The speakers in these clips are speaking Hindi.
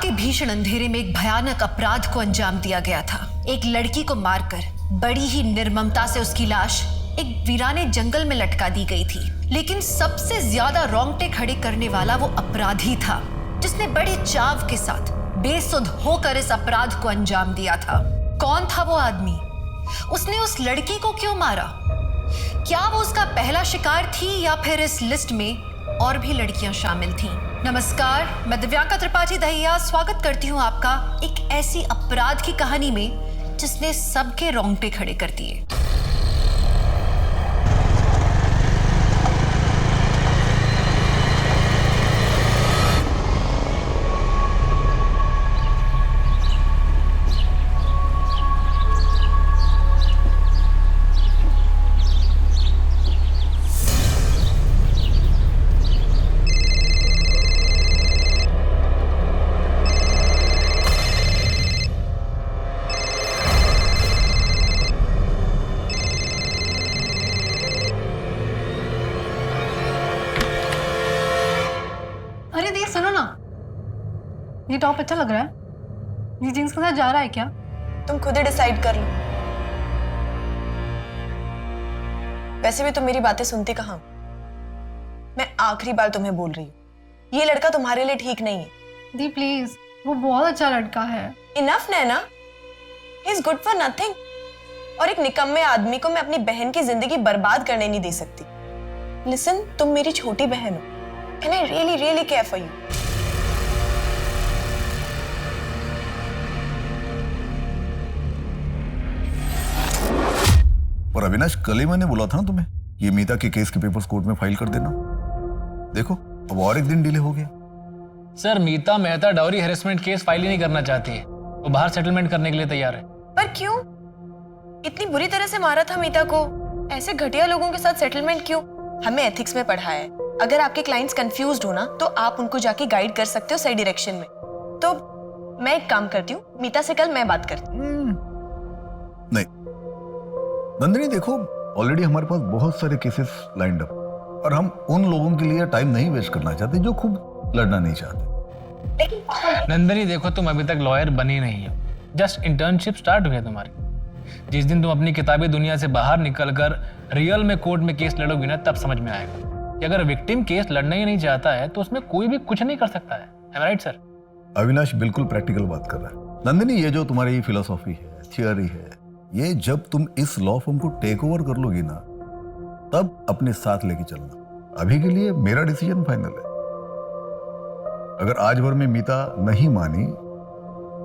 के भीषण अंधेरे में एक भयानक अपराध को अंजाम दिया गया था। एक लड़की को मारकर बड़ी ही निर्ममता से उसकी लाश एक वीराने जंगल में लटका दी गई थी। लेकिन सबसे ज्यादा रोंगटे खड़े करने वाला वो अपराधी था जिसने बड़े चाव के साथ बेसुध होकर इस अपराध को अंजाम दिया था। कौन था वो आदमी? उसने उस लड़की को क्यों मारा? क्या वो उसका पहला शिकार थी या फिर इस लिस्ट में और भी लड़कियां शामिल थीं? नमस्कार, मैं दिव्यांका त्रिपाठी दहिया स्वागत करती हूं आपका एक ऐसी अपराध की कहानी में जिसने सबके रोंगटे खड़े कर दिए। ये टॉप अच्छा लग रहा है। ये जीन्स के साथ जा रहा है क्या? तुम खुद ही डिसाइड कर लो। वैसे भी तुम मेरी बातें सुनती कहाँ? मैं आखिरी बार तुम्हें बोल रही हूँ, ये लड़का तुम्हारे लिए ठीक नहीं है। दी प्लीज, वो बहुत अच्छा लड़का है। Enough Naina, he is good for nothing. और एक निकम्मे आदमी को मैं अपनी बहन की जिंदगी बर्बाद करने नहीं दे सकती। लिसन, तुम मेरी छोटी बहन हो and I really really care for you. पर अविनाश, कल ही मैंने बोला था ना तुम्हें, ये मीता के केस के पेपर्स कोर्ट में फाइल कर देना। देखो, अब और एक दिन डिले हो गया। Sir, Meeta Mehta dowry harassment case file ही नहीं करना चाहती है। वो बाहर सेटलमेंट करने के लिए तैयार है। पर क्यों? इतनी बुरी तरह से मारा था मीता को, ऐसे घटिया लोगों के साथ सेटलमेंट क्यों? हमें एथिक्स में पढ़ा है, अगर आपके क्लाइंट्स कंफ्यूज्ड हो ना तो आप उनको जाके गाइड कर सकते हो सही डायरेक्शन में। तो मैं एक काम करती हूँ, मीता से कल मैं बात करती हूँ। नहीं नंदिनी, देखो ऑलरेडी हमारे पास बहुत सारे केसेस लाइंड अप और हम उन लोगों के लिए टाइम नहीं वेस्ट करना चाहते जो खूब लड़ना नहीं चाहते। नंदिनी देखो, तुम अभी तक लॉयर बनी नहीं हो, जस्ट इंटर्नशिप स्टार्ट हुई है तुम्हारी। जिस दिन तुम अपनी किताबी दुनिया से बाहर निकलकर रियल में कोर्ट में केस लड़ोगी ना, तब समझ में आएगा कि अगर विक्टिम केस लड़ना ही नहीं चाहता है तो उसमें कोई भी कुछ नहीं कर सकता है। Am I right, sir? Avinash बिल्कुल प्रैक्टिकल बात कर रहा है। नंदिनी, ये जो तुम्हारी फिलोसॉफी है, थियोरी है, ये जब तुम इस लॉ फॉर्म को टेक ओवर कर लोगी ना, तब अपने साथ लेके चलना। अभी के लिए मेरा डिसीजन फाइनल है। अगर आज भर में मीता नहीं मानी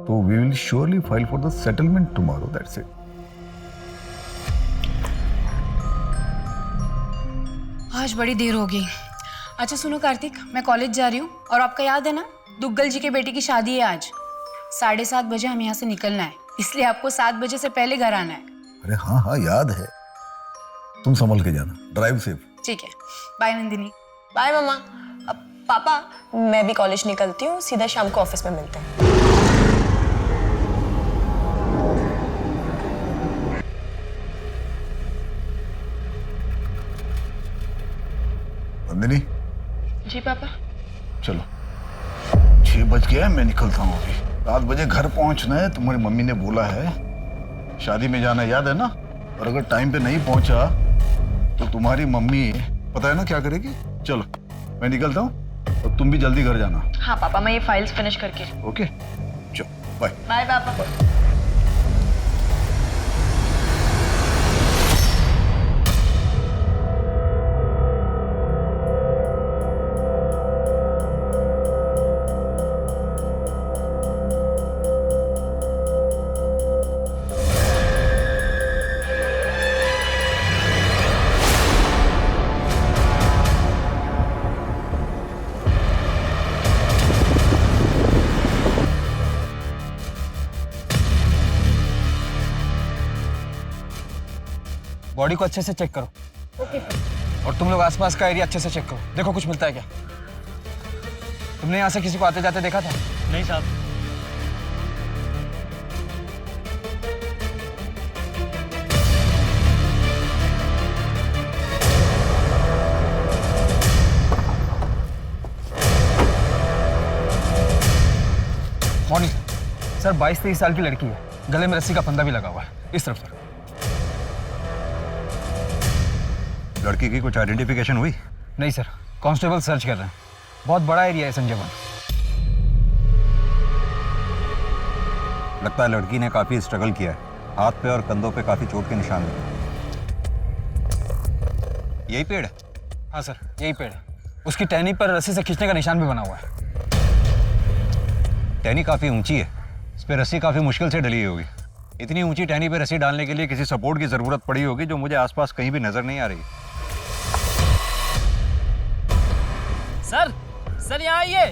तो we will surely file for the settlement tomorrow, that's it. आज बड़ी देर हो गई। अच्छा सुनो कार्तिक, मैं कॉलेज जा रही हूँ और आपका याद है ना, दुग्गल जी के बेटे की शादी है आज। 7:30 बजे हमें यहाँ से निकलना है, इसलिए आपको 7 बजे से पहले घर आना है। अरे हाँ हाँ, याद है। तुम संभल के जाना, ड्राइव सेफ। ठीक है, बाय नंदिनी। बाय मामा। अब पापा, मैं भी कॉलेज निकलती हूँ, सीधा शाम को ऑफिस में मिलते हैं। नंदिनी। जी पापा। चलो, 6 बज गया, मैं निकलता हूँ अभी। 7 बजे घर पहुंचना है, तुम्हारी मम्मी ने बोला है। शादी में जाना याद है ना? और अगर टाइम पे नहीं पहुंचा तो तुम्हारी मम्मी पता है ना क्या करेगी। चलो मैं निकलता हूँ और तुम भी जल्दी घर जाना। हाँ पापा, मैं ये फाइल्स फिनिश करके। ओके, चलो बाय। बाय पापा। बॉडी को अच्छे से चेक करो। Okay sir. और तुम लोग आसपास का एरिया अच्छे से चेक करो, देखो कुछ मिलता है क्या। तुमने यहाँ से किसी को आते जाते देखा था? नहीं साहब। Morning sir. 22-23 साल की लड़की है, गले में रस्सी का फंदा भी लगा हुआ है। इस तरफ सर। लड़की की कुछ आइडेंटिफिकेशन हुई? नहीं सर, कांस्टेबल सर्च कर रहे हैं। बहुत बड़ा एरिया है संजय वन। लगता है लड़की ने काफी स्ट्रगल किया है। हाथ पे और कंधों पे काफी चोट के निशान हैं। यही पेड़ है? हाँ सर, यही पेड़ है। उसकी टहनी पर रस्सी से खींचने का निशान भी बना हुआ है। टहनी काफी ऊंची है, इस पे रस्सी काफी मुश्किल से डली होगी। इतनी ऊंची टहनी पे रस्सी डालने के लिए किसी सपोर्ट की जरूरत पड़ी होगी, जो मुझे आसपास कहीं भी नजर नहीं आ रही। सर यहाँ आइए।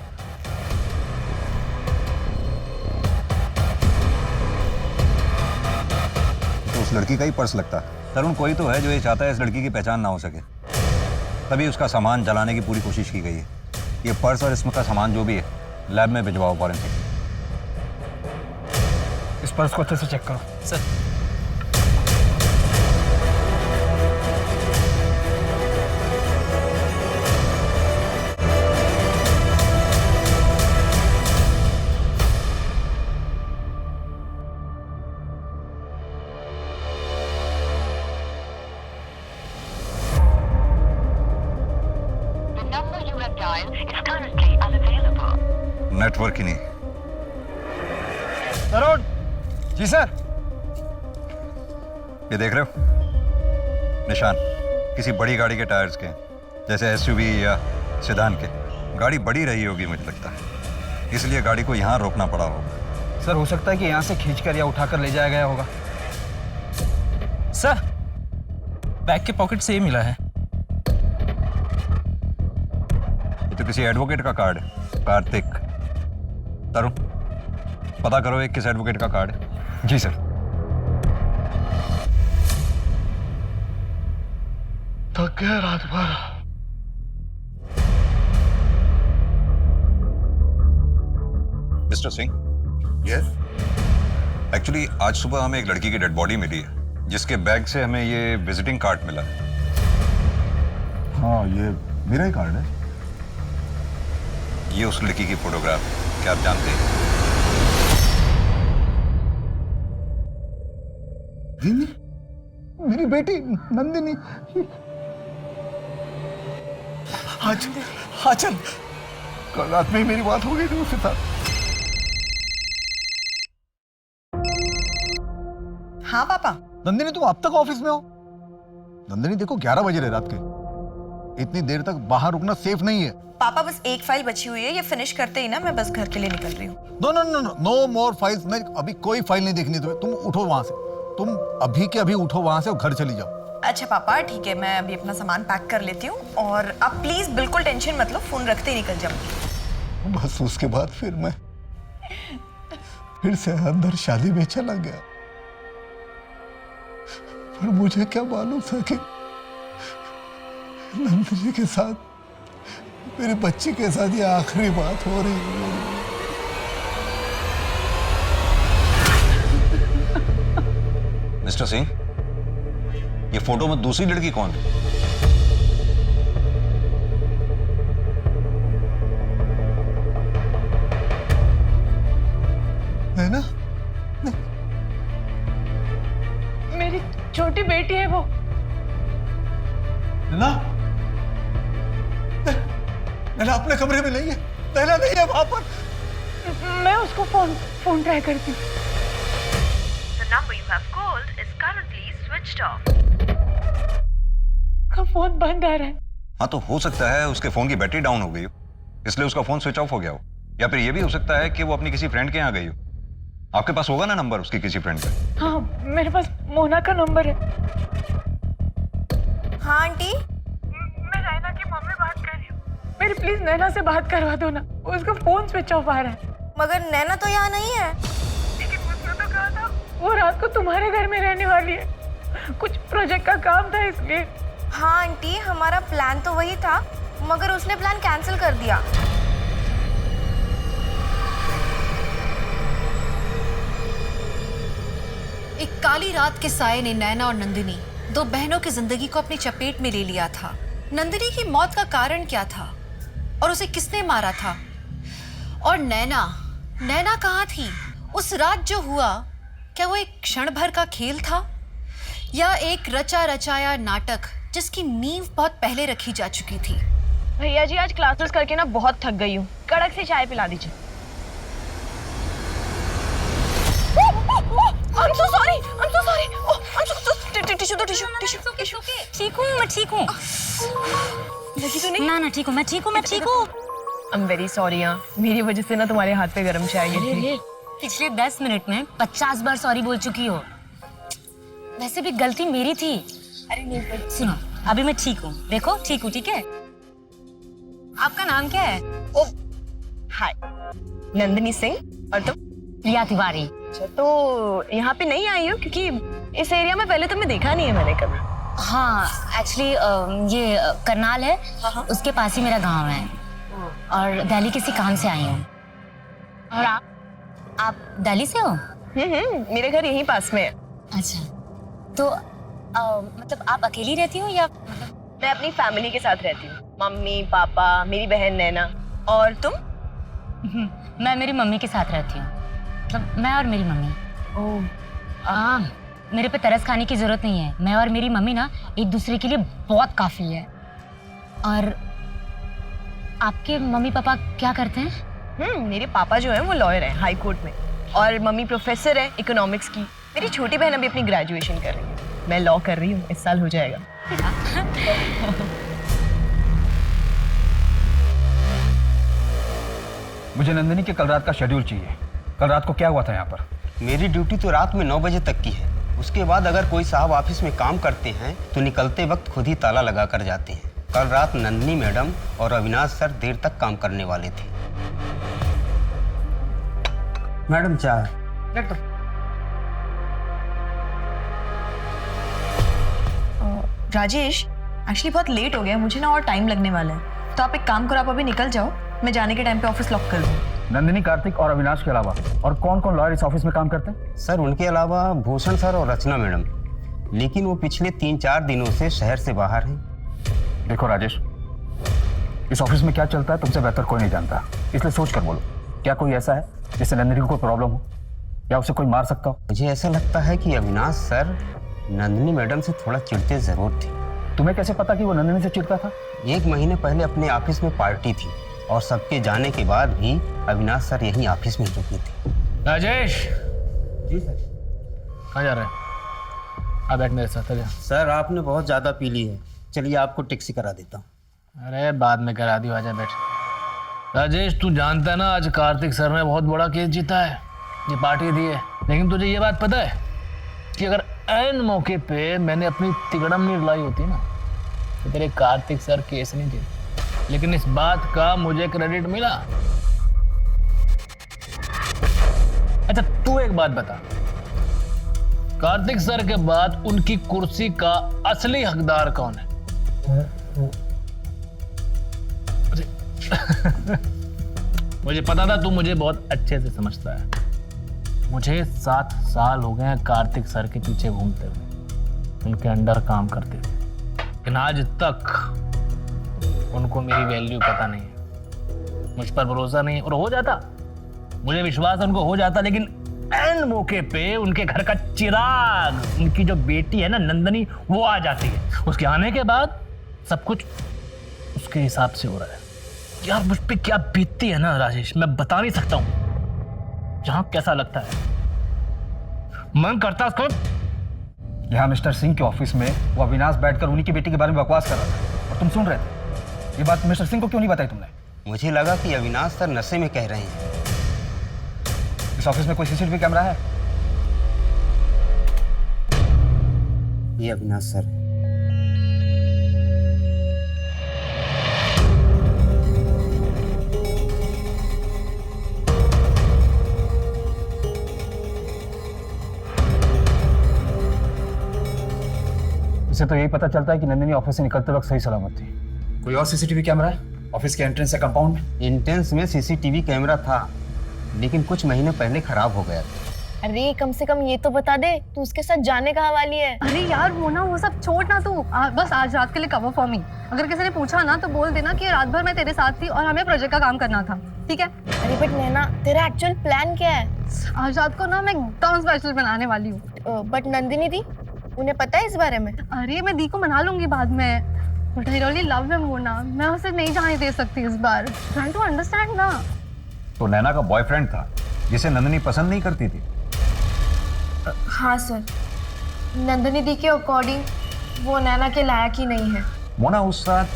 तो उस लड़की का ही पर्स लगता है। तरुण कोई तो है जो ये चाहता है इस लड़की की पहचान ना हो सके, तभी उसका सामान जलाने की पूरी कोशिश की गई है। ये पर्स और इसमें का सामान जो भी है लैब में भिजवाओ फॉरेंसिक। इस पर्स को अच्छे से चेक करो सर। नेटवर्क ही नहीं। तरुण जी सर। ये देख रहे हो निशान? किसी बड़ी गाड़ी के टायर्स के, जैसे एसयूवी या सेडान के। गाड़ी बड़ी रही होगी मुझे लगता है, इसलिए गाड़ी को यहाँ रोकना पड़ा होगा। सर हो सकता है कि यहाँ से खींचकर या उठाकर ले जाया गया होगा। सर बैग के पॉकेट से ये मिला है। ये तो किसी एडवोकेट का कार्ड है, कार्तिक। तरुण पता करो एक किस एडवोकेट का कार्ड है। जी सर। थक गया रात भर। Mister Singh, yes? एक्चुअली आज सुबह हमें एक लड़की की डेड बॉडी मिली है, जिसके बैग से हमें ये विजिटिंग कार्ड मिला है। हाँ, ये मेरा ही कार्ड है। ये उस लड़की की फोटोग्राफ है, क्या आप जानते हैं? मेरी बेटी नंदिनी। आज चल, कल रात में ही मेरी बात हो गई थी उसके साथ। हाँ पापा। नंदिनी तुम अब तक ऑफिस में हो? नंदिनी देखो 11 बजे रहे रात के, इतनी देर तक बाहर रुकना सेफ नहीं है। पापा बस एक फाइल बची हुई है, ये फिनिश करते ही ना मैं बस घर के लिए निकल रही हूँ। No no no no no more files. नहीं, अभी कोई फाइल नहीं देखनी तुम्हें। तुम उठो वहां से, तुम अभी के अभी उठो वहां से और घर चली जाओ। अच्छा पापा ठीक है, मैं अभी अपना सामान पैक कर लेती हूँ और आप प्लीज बिल्कुल टेंशन मत लो, फोन रखते ही निकल जाऊंगी। बस उसके बाद फिर मैं फिर से अंदर शादी में चला गया। पर मुझे क्या मालूम था कि नंदिनी के साथ, मेरी बच्ची के साथ ये आखिरी बात हो रही है। मिस्टर सिंह, ये फोटो में दूसरी लड़की कौन है? नैना? मेरी छोटी बेटी है वो। नैना? नैना अपने कमरे में नहीं है। नैना नहीं है वहां पर। मैं उसको फोन ट्राई करती हूँ। The number you have called is currently switched off. का फोन बंद आ रहा है। हाँ, तो हो सकता है उसके फोन की बैटरी डाउन हो गई हो, इसलिए उसका फोन स्विच ऑफ हो गया हो। या फिर ये भी हो सकता है कि वो अपनी किसी फ्रेंड के यहाँ गई हो। आपके पास होगा ना नंबर उसकी किसी फ्रेंड का? हाँ, मेरे पास मोना का नंबर है। हाँ आंटी। मैं नैना की मम्मी बात कर रही हूँ। मेरी प्लीज नैना से बात करवा दो ना, उसका फोन स्विच ऑफ आ रहा है। मगर नैना तो यहाँ नहीं है। लेकिन उसने तो कहा था वो रात को तुम्हारे घर में रहने वाली है। कुछ प्रोजेक्ट का काम था इसलिए। हाँ आंटी, हमारा प्लान तो वही था, मगर उसने प्लान कैंसिल कर दिया। एक काली रात के साए ने नैना और नंदिनी, दो बहनों की जिंदगी को अपनी चपेट में ले लिया था। नंदिनी की मौत का कारण क्या था और उसे किसने मारा था? और नैना, नैना कहाँ थी? उस रात जो हुआ, क्या वो एक क्षण भर का खेल था या एक रचा रचाया नाटक जिसकी नींव बहुत पहले रखी जा चुकी थी? भैया जी, आज क्लासेस करके ना बहुत थक गई हूँ, कड़क से चाय पिला दीजिए। I'm so sorry. Oh, I'm so tissue. ठीक हूँ, मैं ठीक हूँ। लगी तो नहीं? ना ठीक हूँ, मैं ठीक हूँ। I'm very sorry यार, मेरी वजह से ना तुम्हारे हाथ पे गरम चाय गिरी थी। पिछले 10 मिनट में 50 बार सॉरी बोल चुकी हो। वैसे भी गलती मेरी थी। अरे नहीं, सुनो, अभी मैं ठीक हूँ। देखो, ठीक हूँ, ठीक है? आपका नाम क्या है? ओ, हाय, नंदिनी सिंह। और तुम? प्रिया तिवारी। अच्छा, तो यहाँ पे नहीं आई हो क्योंकि इस एरिया में पहले तुम्हें देखा नहीं है मैंने कभी। हाँ, एक्चुअली ये करनाल है, उसके पास ही मेरा गांव है और दिल्ली किसी काम से आई हूँ। और आप दिल्ली से हो? मेरे घर यहीं पास में है। अच्छा, तो मतलब आप अकेली रहती हो या मतलब? मैं अपनी फैमिली के साथ रहती हूँ, मम्मी पापा, मेरी बहन नैना। और तुम? मैं मेरी मम्मी के साथ रहती हूँ, मतलब मैं और मेरी मम्मी। ओह, मेरे पे तरस खाने की जरूरत नहीं है। मैं और मेरी मम्मी ना एक दूसरे के लिए बहुत काफी है। और आपके मम्मी पापा क्या करते हैं? मेरे पापा जो है वो लॉयर है हाई कोर्ट में, और मम्मी प्रोफेसर है इकोनॉमिक्स की। मेरी छोटी बहन अभी अपनी ग्रेजुएशन कर रही है। मैं लॉ कर रही हूँ, इस साल हो जाएगा। मुझे नंदिनी के कल रात का शेड्यूल चाहिए। कल रात को क्या हुआ था यहाँ पर? मेरी ड्यूटी तो रात में 9 बजे तक की है। उसके बाद अगर कोई साहब ऑफिस में काम करते हैं तो निकलते वक्त खुद ही ताला लगा कर जाते हैं। कल रात नंदिनी मैडम और अविनाश सर देर तक काम करने वाले थे। मैडम चाय। राजेश, एक्चुअली बहुत लेट हो गया, मुझे ना और टाइम लगने वाला है। तो आप एक काम करो, आप अभी निकल जाओ, मैं जाने के टाइम पे ऑफिस लॉक कर दूँ। नंदिनी, कार्तिक और अविनाश के अलावा और कौन कौन लॉयर इस ऑफिस में काम करते हैं? सर, उनके अलावा भूषण सर और रचना मैडम, लेकिन वो पिछले 3-4 दिनों से शहर से बाहर हैं। देखो राजेश, इस ऑफिस में क्या चलता है तुमसे बेहतर कोई नहीं जानता, इसलिए सोच कर बोलो, क्या कोई ऐसा है जिससे नंदिनी को कोई प्रॉब्लम हो या उसे कोई मार सकता हो? मुझे ऐसा लगता है कि अविनाश सर नंदिनी मैडम से थोड़ा चिढ़ते जरूर थे। तुम्हें कैसे पता कि वो नंदिनी से चिढ़ता था? 1 महीने पहले अपने ऑफिस में पार्टी थी और सबके जाने के बाद भी अविनाश सर यहीं ऑफिस में रुके थे। राजेश। जी सर। कहाँ जा रहे हैं? आ बैठ मेरे साथ। आजा। सर, आपने बहुत ज़्यादा पी ली है, चलिए आपको टैक्सी करा देता हूँ। अरे बाद में करा दियो, आजा बैठ। राजेश, तू जानता है ना आज कार्तिक सर ने बहुत बड़ा केस जीता है, ये पार्टी दी है। लेकिन तुझे ये बात पता है कि अगर ऐन मौके पे मैंने अपनी तिगड़म नहीं लाई होती ना तो तेरे कार्तिक सर केस नहीं जीते। लेकिन इस बात का मुझे क्रेडिट मिला। अच्छा, तू एक बात बता, कार्तिक सर के बाद उनकी कुर्सी का असली हकदार कौन है? मुझे पता था तू मुझे बहुत अच्छे से समझता है। मुझे 7 साल हो गए हैं कार्तिक सर के पीछे घूमते हुए, उनके अंडर काम करते हुए, लेकिन आज तक उनको मेरी वैल्यू पता नहीं है, मुझ पर भरोसा नहीं है। और हो जाता, मुझे विश्वास उनको हो जाता, लेकिन ऐन मौके पे उनके घर का चिराग, उनकी जो बेटी है ना नंदनी, वो आ जाती है। उसके आने के बाद सब कुछ उसके हिसाब से हो रहा है। यार मुझ पे क्या बीतती है ना राजेश, मैं बता नहीं सकता हूँ। जहाँ कैसा लगता है, मन करता उसको। यहाँ मिस्टर सिंह के ऑफिस में वो अविनाश बैठकर उन्हीं की बेटी के बारे में बकवास कर रहा था और तुम सुन रहे थे। ये बात मिस्टर सिंह को क्यों नहीं बताई तुमने? मुझे लगा कि अविनाश सर नशे में कह रहे हैं। इस ऑफिस में कोई सीसीटीवी कैमरा है? ये अविनाश सर है। इससे तो यही पता चलता है कि नंदिनी ऑफिस से निकलते वक्त सही सलामत थी। कोई और सीसीटीवी कैमरा है ऑफिस के एंट्रेंस या कंपाउंड में? एंट्रेंस में सीसीटीवी कैमरा था, लेकिन कुछ महीने पहले खराब हो गया था। अरे कम से कम ये तो बता दे तू उसके साथ जाने कहाँ वाली है। अरे यार वो ना वो सब छोड़ ना तू, बस आज रात के लिए कवर फॉर मी। अगर किसी ने पूछा ना तो बोल देना कि रात भर मैं तेरे साथ थी और हमें प्रोजेक्ट का काम करना था, ठीक है? अरे बट नैना तेरा एक्चुअल प्लान क्या है? आज रात को ना मैं एकदम स्पेशल बनाने वाली हूँ। बट नंदिनी दी, उन्हें पता है इस बारे में? अरे मैं दी को मना लूंगी बाद में, but I really love him Mona, मैं उसे नहीं जाने दे सकती इस बार। ट्राई टू अंडरस्टैंड ना। तो नैना का बॉयफ्रेंड था जिसे नंदिनी पसंद नहीं करती थी? हाँ सर, नंदिनी दी के अकॉर्डिंग वो नैना के लायक ही नहीं है। मोना उस रात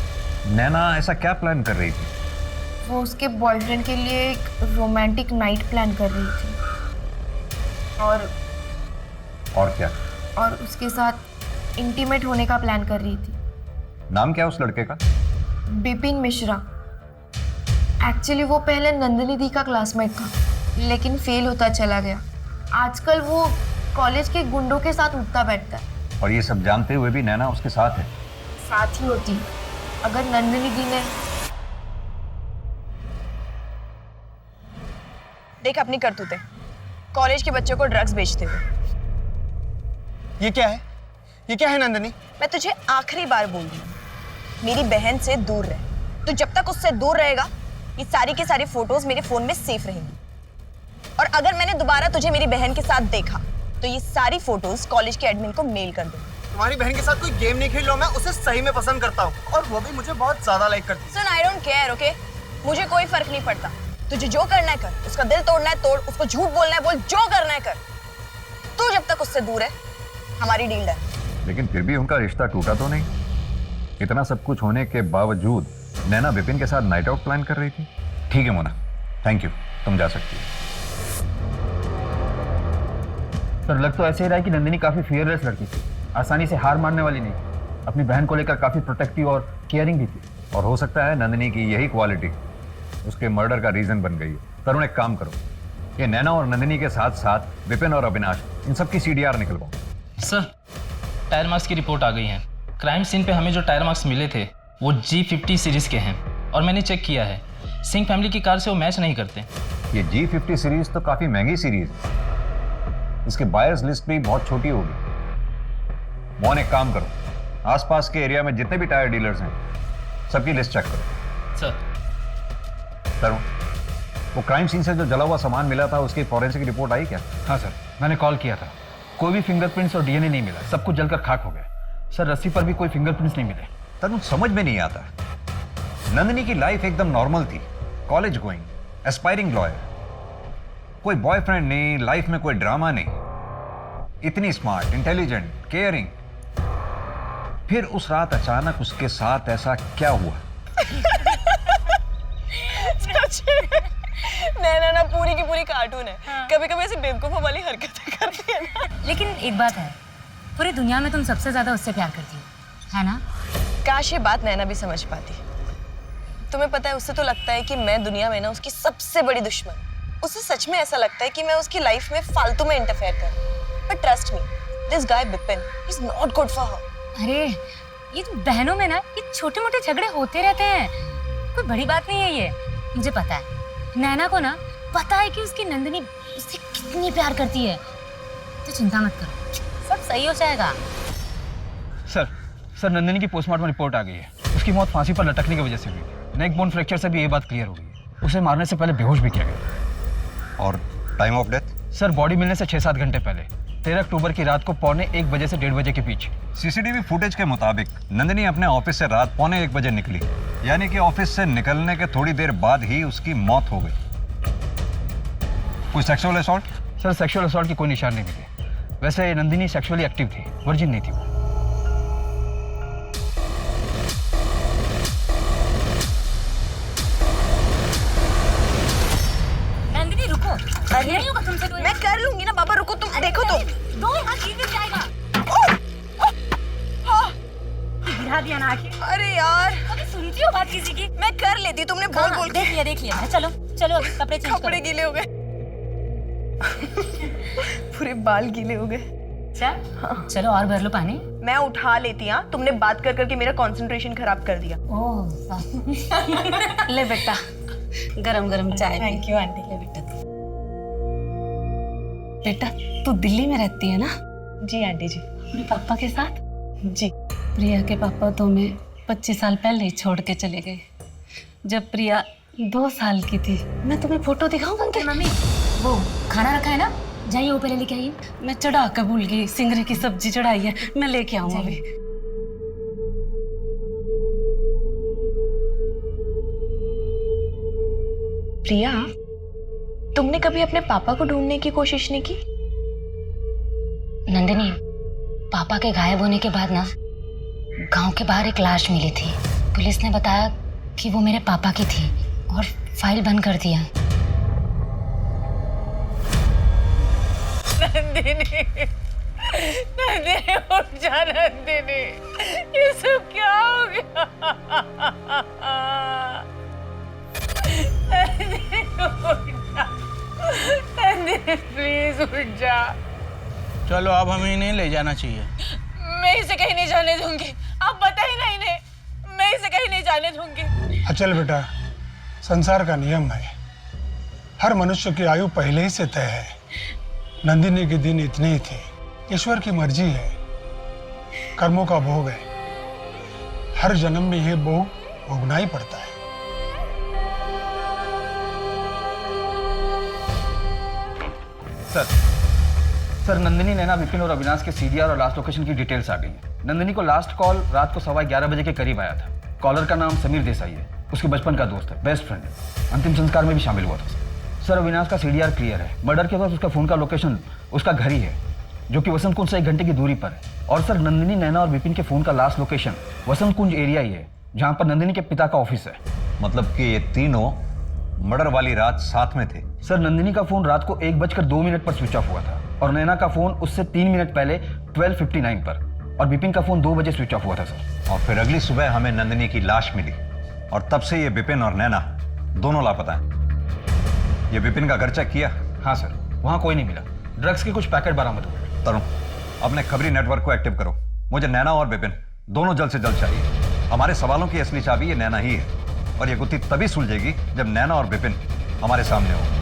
नैना ऐसा क्या प्लान कर रही थी? वो उसके बॉयफ्रेंड के लिए एक रोमांटिक नाइट प्लान कर रही थी और क्या? और उसके साथ इंटीमेट होने का प्लान कर रही थी। नाम क्या उस लड़के का? बिपिन मिश्रा। एक्चुअली वो पहले नंदिनी दी का क्लासमेट था, लेकिन फेल होता चला गया। आजकल वो कॉलेज के गुंडों के साथ उठता बैठता है। और ये सब जानते हुए भी नैना उसके साथ है? साथ ही होती अगर नंदिनी दी ने देख अपनी करतूतें, कॉलेज के बच्चों को ड्रग्स बेचते हुए। ये क्या है? ये क्या है नंदिनी? मैं तुझे आखिरी बार बोल रही हूँ, मेरी बहन से दूर रह। तो जब तक उससे दूर रहेगा ये सारी की सारी फोटोज मेरे फोन में सेफ रहेंगी। और अगर मैंने दोबारा तुझे मेरी बहन के साथ देखा तो ये सारी फोटोज कॉलेज के एडमिन को मेल कर दूंगी। तुम्हारी बहन के साथ कोई गेम नहीं खेल रहा हूं, मैं उसे सही में पसंद करता हूँ और वो भी मुझे बहुत ज्यादा लाइक करती है। सुन, आई डोंट केयर, ओके? मुझे कोई फर्क नहीं पड़ता। तुझे जो करना है कर, उसका दिल तोड़ना है तोड़, उसको झूठ बोलना है बोल, जो करना है कर। तू जब तक उससे दूर है हमारी डील डन। लेकिन फिर भी उनका रिश्ता टूटा तो नहीं? इतना सब कुछ होने के बावजूद नैना विपिन के साथ नाइट आउट प्लान कर रही थी। ठीक है मोना, थैंक यू, तुम जा सकती हो। सर लग तो ऐसे ही रहा है कि नंदिनी काफी फियरलेस लड़की थी, आसानी से हार मानने वाली नहीं। अपनी बहन को लेकर काफी प्रोटेक्टिव और केयरिंग भी थी। और हो सकता है नंदिनी की यही क्वालिटी उसके मर्डर का रीजन बन गई है। तरुण एक काम करो, ये नैना और नंदिनी के साथ साथ विपिन और अविनाश, इन सब की CDR निकलवाओ। सर, टायर मार्क्स की रिपोर्ट आ गई है। क्राइम सीन पे हमें जो टायर मार्क्स मिले थे वो G50 सीरीज के हैं और मैंने चेक किया है, सिंह फैमिली की कार से वो मैच नहीं करते। ये G50 सीरीज तो काफी महंगी सीरीज है, इसके बायर्स लिस्ट भी बहुत छोटी होगी। मोहन एक काम करो, आसपास के एरिया में जितने भी टायर डीलर्स हैं सबकी लिस्ट चेक करो। सर। तरुण, वो क्राइम सीन से जो जला हुआ सामान मिला था उसकी फॉरेंसिक रिपोर्ट आई क्या? हाँ सर, मैंने कॉल किया था। कोई भी फिंगरप्रिंट्स और DNA नहीं मिला, सब कुछ जलकर खाक हो गया। सर रस्सी पर भी कोई फिंगरप्रिंट्स नहीं मिले। तरुण समझ में नहीं आता, नंदिनी की लाइफ एकदम नॉर्मल थी, कॉलेज गोइंग, एस्पायरिंग लॉयर, कोई बॉयफ्रेंड नहीं, लाइफ में कोई ड्रामा नहीं, इतनी स्मार्ट, इंटेलिजेंट, केयरिंग। फिर उस रात अचानक उसके साथ ऐसा क्या हुआ? नैना ना पूरी की पूरी कार्टून है। कभी कभी ऐसी बेवकूफों वाली हरकतें करती है ना। लेकिन एक बात है, पूरी दुनिया में तुम सबसे ज्यादा उससे प्यार करती हो, है ना? काश ये बात नैना भी समझ पाती। तुम्हें पता है, उससे तो लगता है कि मैं दुनिया में ना उसकी सबसे बड़ी दुश्मन। उसे सच में ऐसा लगता है कि मैं उसकी लाइफ में फालतू में इंटरफेयर कर रही हूं। But trust me, this guy Bipin is not good for her. अरे ये तो बहनों में ना ये छोटे मोटे झगड़े होते रहते हैं, कोई बड़ी बात नहीं है ये। मुझे पता है, नैना को ना पता है कि उसकी नंदिनी उससे कितनी प्यार करती है, तो चिंता मत करो, सब सही हो जाएगा। सर नंदिनी की पोस्टमार्टम रिपोर्ट आ गई है। उसकी मौत फांसी पर लटकने की वजह से हुई थी। नेक बोन फ्रैक्चर से भी ये बात क्लियर हो गई है। उसे मारने से पहले बेहोश भी किया गया। और time of death? Sir body मिलने से 6-7 घंटे पहले, 13 अक्टूबर की रात को 1:45 बजे से 1:30 बजे के बीच। CCTV फुटेज के मुताबिक नंदिनी अपने ऑफिस से रात 1:45 बजे निकली, यानी कि ऑफिस से निकलने के थोड़ी देर बाद ही उसकी मौत हो गई। कोई sexual assault? Sir sexual assault की कोई निशान नहीं मिले। वैसे नंदिनी सेक्सुअली एक्टिव थी, वर्जिन नहीं थी वो। नंदिनी रुको, अरे नहीं होगा तुमसे। मैं कर लूंगी ना बाबा, रुको तुम। देखो तो दो हाथ गिर जाएगा। गिरा दिया ना आखिर। अरे यार, कभी सुनती हो बात किसी की? मैं कर लेती, तुमने बोल बोल के। देख लिया। चलो चलो कपड़े चेंज कपड़े गीले हो गए। पूरे बाल गीले हो गए। चलो और भर लो पानी। मैं उठा लेती। हाँ, तुमने बात कर करके मेरा कंसंट्रेशन खराब कर दिया। ले बेटा, गरम गरम चाय। Thank you aunty. ले बेटा। बेटा तू दिल्ली में रहती है ना? जी आंटी जी। अपने पापा के साथ? जी। प्रिया के पापा तो हमें 25 साल पहले ही छोड़ के चले गए, जब प्रिया 2 साल की थी। मैं तुम्हें फोटो दिखाऊं उनके? मम्मी वो खाना रखा है ना, जाइए वो पहले लेके आइए। मैं चढ़ा कर भूल गई, सिंगरे की सब्जी चढ़ाई है, मैं लेके आऊँ अभी। प्रिया, तुमने कभी अपने पापा को ढूंढने की कोशिश नहीं की? नंदिनी, पापा के गायब होने के बाद ना गांव के बाहर एक लाश मिली थी। पुलिस ने बताया कि वो मेरे पापा की थी और फाइल बंद कर दिया। नंदिनी, नंदिनी उठ जा नंदिनी, ये सब क्या हो गया? नंदिनी उठ जा, नंदिनी प्लीज उठ जा। चलो अब हमें इन्हें ले जाना चाहिए। मैं इसे कहीं नहीं जाने दूंगी, आप बताइए ना इन्हें, मैं इसे कहीं नहीं जाने दूंगी। अचल बेटा, संसार का नियम है, हर मनुष्य की आयु पहले ही से तय है। नंदिनी के दिन इतने ही थे, ईश्वर की मर्जी है, कर्मों का भोग है, हर जन्म में यह भोग भोगना ही पड़ता है। सर नंदिनी, नैना, विपिन और अविनाश के सीडीआर और लास्ट लोकेशन की डिटेल्स आ गई हैं। नंदिनी को लास्ट कॉल रात को 11:15 बजे के करीब आया था। कॉलर का नाम समीर देसाई है, उसके बचपन का दोस्त है, बेस्ट फ्रेंड है, अंतिम संस्कार में भी शामिल हुआ था। सर अविनाश का सीडीआर क्लियर है, मर्डर के बाद उसका फोन का लोकेशन उसका घर ही है, जो कि वसंत कुंज से 1 घंटे की दूरी पर है। और सर नंदिनी, नैना और विपिन के फोन का लास्ट लोकेशन वसंत कुंज एरिया ही है, जहाँ पर नंदिनी के पिता का ऑफिस है। मतलब कि ये तीनों मर्डर वाली रात साथ में थे? सर नंदिनी का फोन रात को 1:02 पर स्विच ऑफ हुआ था और नैना का फोन उससे 3 मिनट पहले 12:59 पर, और विपिन का फोन 2 बजे स्विच ऑफ हुआ था सर। और फिर अगली सुबह हमें नंदिनी की लाश मिली और तब से ये विपिन और नैना दोनों लापता हैं। ये विपिन का घर चेक किया? हाँ सर, वहाँ कोई नहीं मिला। ड्रग्स के कुछ पैकेट बरामद हुए। तरुण, अपने खबरी नेटवर्क को एक्टिव करो, मुझे नैना और विपिन दोनों जल्द से जल्द चाहिए। हमारे सवालों की असली चाबी ये नैना ही है, और ये गुत्थी तभी सुलझेगी जब नैना और विपिन हमारे सामने हो।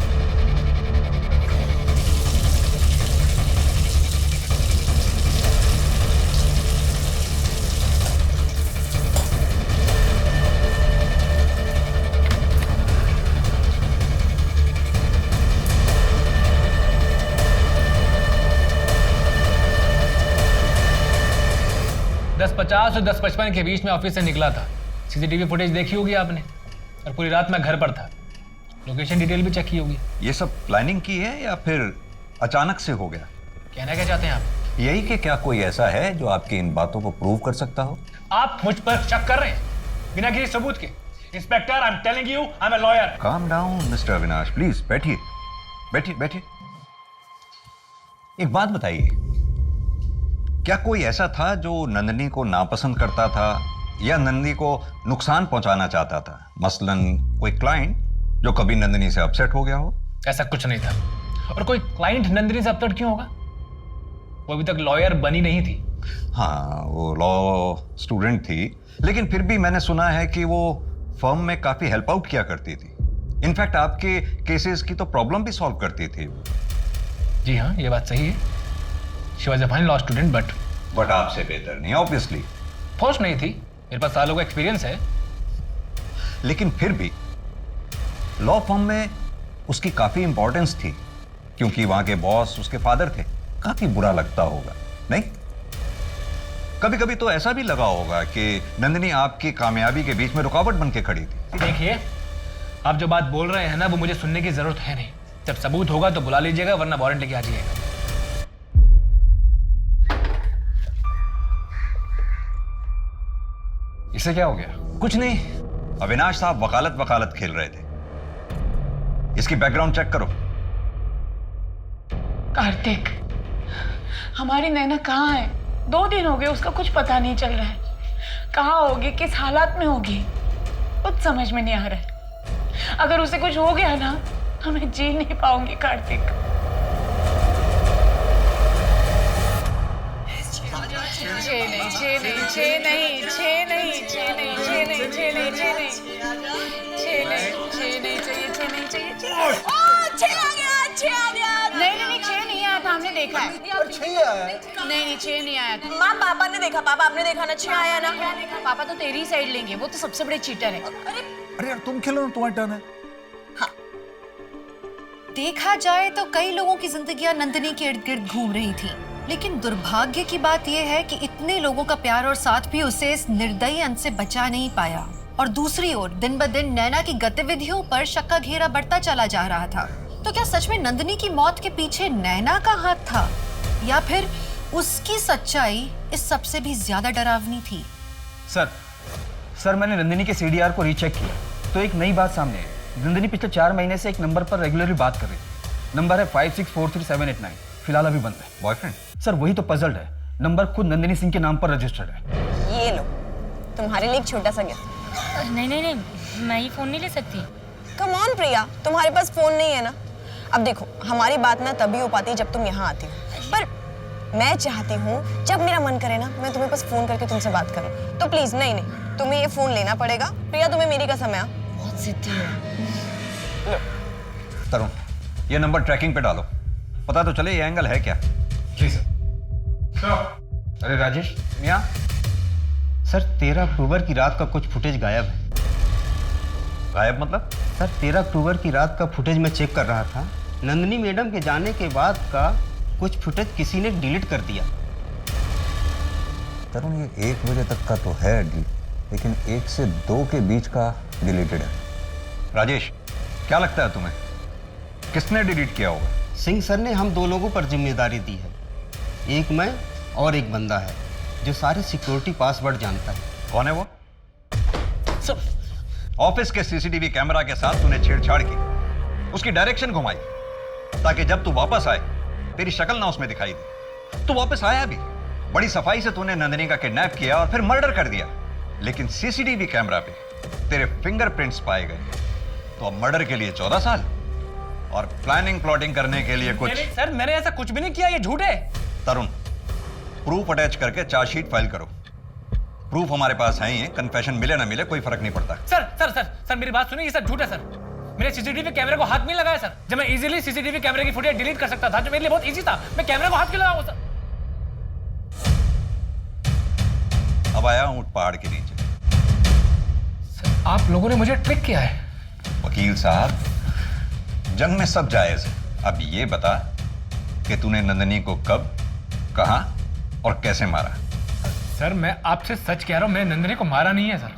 और 10:55 के बीच में ऑफिस से निकला था। सीसीटीवी फुटेज देखी होगी आपने, और पूरी रात मैं घर पर था। लोकेशन डिटेल भी चेक की होगी। ये सब प्लानिंग की है या फिर अचानक से हो गया? कहना क्या चाहते हैं आप? यही कि क्या कोई ऐसा है जो आपकी इन बातों को प्रूव कर सकता हो? आप मुझ पर शक कर रहे हैं बिना किसी सबूत के। Inspector, I am telling you, I am a lawyer. Calm down mister Avinash, please बैठिए बैठिए बैठिए। एक बात बताइए, क्या कोई ऐसा था जो नंदिनी को नापसंद करता था या नंदिनी को नुकसान पहुंचाना चाहता था? मसलन कोई क्लाइंट जो कभी नंदिनी से अपसेट हो गया हो? ऐसा कुछ नहीं था। और कोई क्लाइंट नंदिनी से अपसेट क्यों होगा? वो अभी तक लॉयर बनी नहीं थी। हाँ, वो लॉ स्टूडेंट थी, लेकिन फिर भी मैंने सुना है कि वो फर्म में काफी हेल्प आउट किया करती थी। इनफैक्ट आपके केसेस की तो प्रॉब्लम भी सॉल्व करती थी। जी हाँ, ये बात सही है। She was a fine law student, but आपसे बेहतर नहीं ऑब्वियसली। पोस्ट नहीं थी, मेरे पास सालों का एक्सपीरियंस है। लेकिन फिर भी लॉ फर्म में उसकी काफी इंपॉर्टेंस थी, क्योंकि वहां के बॉस उसके फादर थे। काफी बुरा लगता होगा, नहीं? कभी कभी तो ऐसा भी लगा होगा कि नंदिनी आपकी कामयाबी के बीच में रुकावट बन के खड़ी थी। देखिए, आप जो बात बोल रहे हैं ना, वो मुझे सुनने की जरूरत है नहीं। जब सबूत होगा तो बुला लीजिएगा, वरना वारंट लेके आ जाइएगा। इसे क्या हो गया? कुछ नहीं, अविनाश साहब वकालत खेल रहे थे। इसकी बैकग्राउंड चेक करो। कार्तिक, हमारी नैना कहाँ है? 2 दिन हो गए, उसका कुछ पता नहीं चल रहा है। कहाँ होगी, किस हालात में होगी, कुछ समझ में नहीं आ रहा है। अगर उसे कुछ हो गया ना तो मैं जी नहीं पाऊंगी कार्तिक। नहीं, 6 नहीं आ देखा है। नहीं 6 नहीं आया था। माँ पापा ने देखा, पापा आपने देखा ना 6 आया ना। पापा तो तेरी ही साइड लेंगे, वो तो सबसे बड़े चीटर है। अरे यार तुम खेलो ना, तुम्हारी टर्न है। देखा जाए तो कई लोगों की जिंदगियां नंदिनी के इर्द गिर्द घूम रही थी, लेकिन दुर्भाग्य की बात यह है कि इतने लोगों का प्यार और साथ भी उसे इस निर्दयी अंत से बचा नहीं पाया। और दूसरी ओर दिन ब दिन नैना की गतिविधियों पर शक का घेरा बढ़ता चला जा रहा था। तो क्या सच में नंदिनी की मौत के पीछे नैना का हाथ था, या फिर उसकी सच्चाई इस सबसे भी ज्यादा डरावनी थी? सर मैंने नंदिनी के सीडीआर को रीचेक किया तो एक नई बात सामने आई। नंदिनी पिछले 4 महीने से एक नंबर पर रेगुलरली बात कर रही थी। नंबर है 5643-789। फिलहाल अभी बंद है। बॉयफ्रेंड? सर वही तो पजल्ड है। नंबर खुद नंदिनी सिंह के नाम पर रजिस्टर्ड है। ये लो, तुम्हारे लिए एक छोटा सा गिफ्ट। नहीं, मैं ये फोन नहीं ले सकती। कम ऑन प्रिया, तुम्हारे पास फोन नहीं है ना? अब देखो, हमारी बात ना तभी हो पाती है जब तुम यहाँ आती हो, पर मैं चाहती हूँ जब मेरा मन करे ना मैं तुम्हें बस फोन करके तुमसे बात करूँ। तो प्लीज नहीं, तुम्हें ये फोन लेना पड़ेगा। प्रिया तुम्हें मेरी कसम है। बहुत जिद्दी है। तरुण, ये नंबर ट्रैकिंग पे डालो, पता तो चले ये एंगल है क्या। जी सर। अरे राजेश, मियां। सर 13 अक्टूबर की रात का कुछ फुटेज गायब है। गायब मतलब? सर 13 अक्टूबर की रात का फुटेज मैं चेक कर रहा था। नंदिनी मैडम के जाने के बाद का कुछ फुटेज किसी ने डिलीट कर दिया। तरुण, ये 1 बजे तक का तो है डिलीट, लेकिन 1 से 2 के बीच का डिलीटेड है। राजेश, क्या लगता है तुम्हें किसने डिलीट किया होगा? सिंह सर ने हम 2 लोगों पर जिम्मेदारी दी है। एक मैं और एक बंदा है जो सारे सिक्योरिटी पासवर्ड जानता है। कौन है वो? ऑफिस के सीसीटीवी कैमरा के साथ तूने छेड़छाड़ की, उसकी डायरेक्शन घुमाई ताकि जब तू वापस आए तेरी शक्ल ना उसमें दिखाई दे। तू वापस आया भी, बड़ी सफाई से तूने नंदिनी का किडनैप किया और फिर मर्डर कर दिया, लेकिन सीसीटीवी कैमरा पे तेरे फिंगरप्रिंट्स पाए गए। तो अब मर्डर के लिए 14 साल और प्लानिंग प्लॉटिंग करने के लिए कुछ। सर मैंने ऐसा कुछ भी नहीं किया, ये झूठ है। तरुण, प्रूफ अटैच करके चार्जशीट फाइल करो। प्रूफ हमारे पास है ही है, कन्फेशन मिले ना मिले कोई फर्क नहीं पड़ता। सर मेरी बात सुनिए, ये सब झूठ है सर। मेरे सीसीटीवी कैमरे को हाथ नहीं लगाया सर। जब मैं इजीली सीसीटीवी कैमरे की फुटेज डिलीट कर सकता था, जो मेरे लिए बहुत इजी था, मैं कैमरे को हाथ क्यों लगाऊं सर? अब आया ऊंट पहाड़ के नीचे। सर आप लोगों ने मुझे ट्रिक किया है। वकील साहब, जंग में सब जायज है। अब ये बता कि तूने नंदिनी को कब, कहां और कैसे मारा? सर मैं आपसे सच कह रहा हूं, मैंने नंदिनी को मारा नहीं है सर।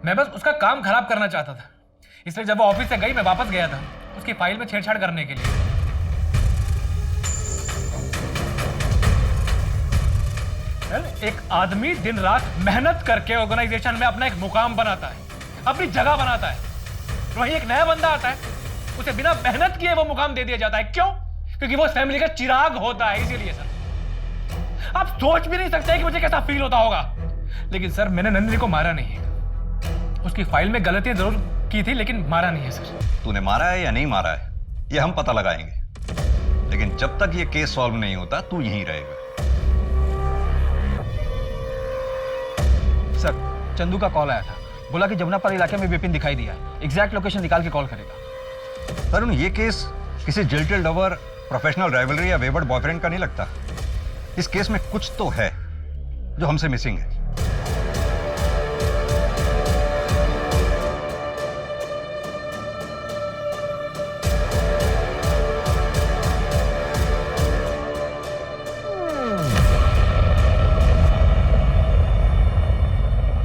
मैं बस उसका काम खराब करना चाहता था, इसलिए जब वो ऑफिस से गई मैं वापस गया था उसकी फाइल में छेड़छाड़ करने के लिए। सर एक आदमी दिन रात मेहनत करके ऑर्गेनाइजेशन में अपना एक मुकाम बनाता है, अपनी जगह बनाता है, वहीं एक नया बंदा आता है, उसे बिना मेहनत किए वो मुकाम दे दिया जाता है। क्यों? क्योंकि वो फैमिली का चिराग होता है, इसीलिए सर। आप सोच भी नहीं सकते कि मुझे कैसा फील होता होगा। लेकिन सर मैंने नंदिनी को मारा नहीं है, उसकी फाइल में गलतियां जरूर की थी, लेकिन मारा नहीं है सर। तूने मारा है या नहीं मारा है ये हम पता लगाएंगे, लेकिन जब तक ये केस सॉल्व नहीं होता तू यहीं रहेगा। सर चंदू का कॉल आया था, बोला कि जमुनापाल इलाके में विपिन दिखाई दिया है, एग्जैक्ट लोकेशन निकाल के कॉल करेगा। तरुण, ये केस किसी जिल्टेड लवर, प्रोफेशनल राइवलरी या वेवर्ड बॉयफ्रेंड का नहीं लगता। इस केस में कुछ तो है जो हमसे मिसिंग है।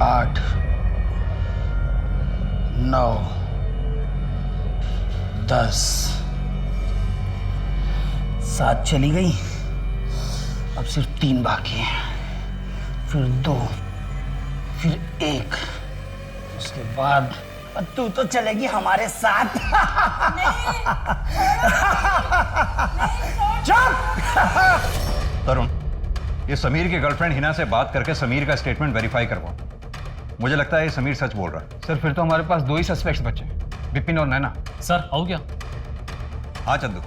आठ, 9, 10, 7 चली गई। अब सिर्फ 3 बाकी हैं, फिर 2, फिर 1, उसके बाद तू तो चलेगी हमारे साथ। तरुण, ये समीर की गर्लफ्रेंड हिना से बात करके समीर का स्टेटमेंट वेरीफाई करवाओ। मुझे लगता है ये समीर सच बोल रहा है। सर फिर तो हमारे पास 2 ही सस्पेक्ट्स बचे, विपिन और नैना। सर आओ क्या? हाँ चंदू।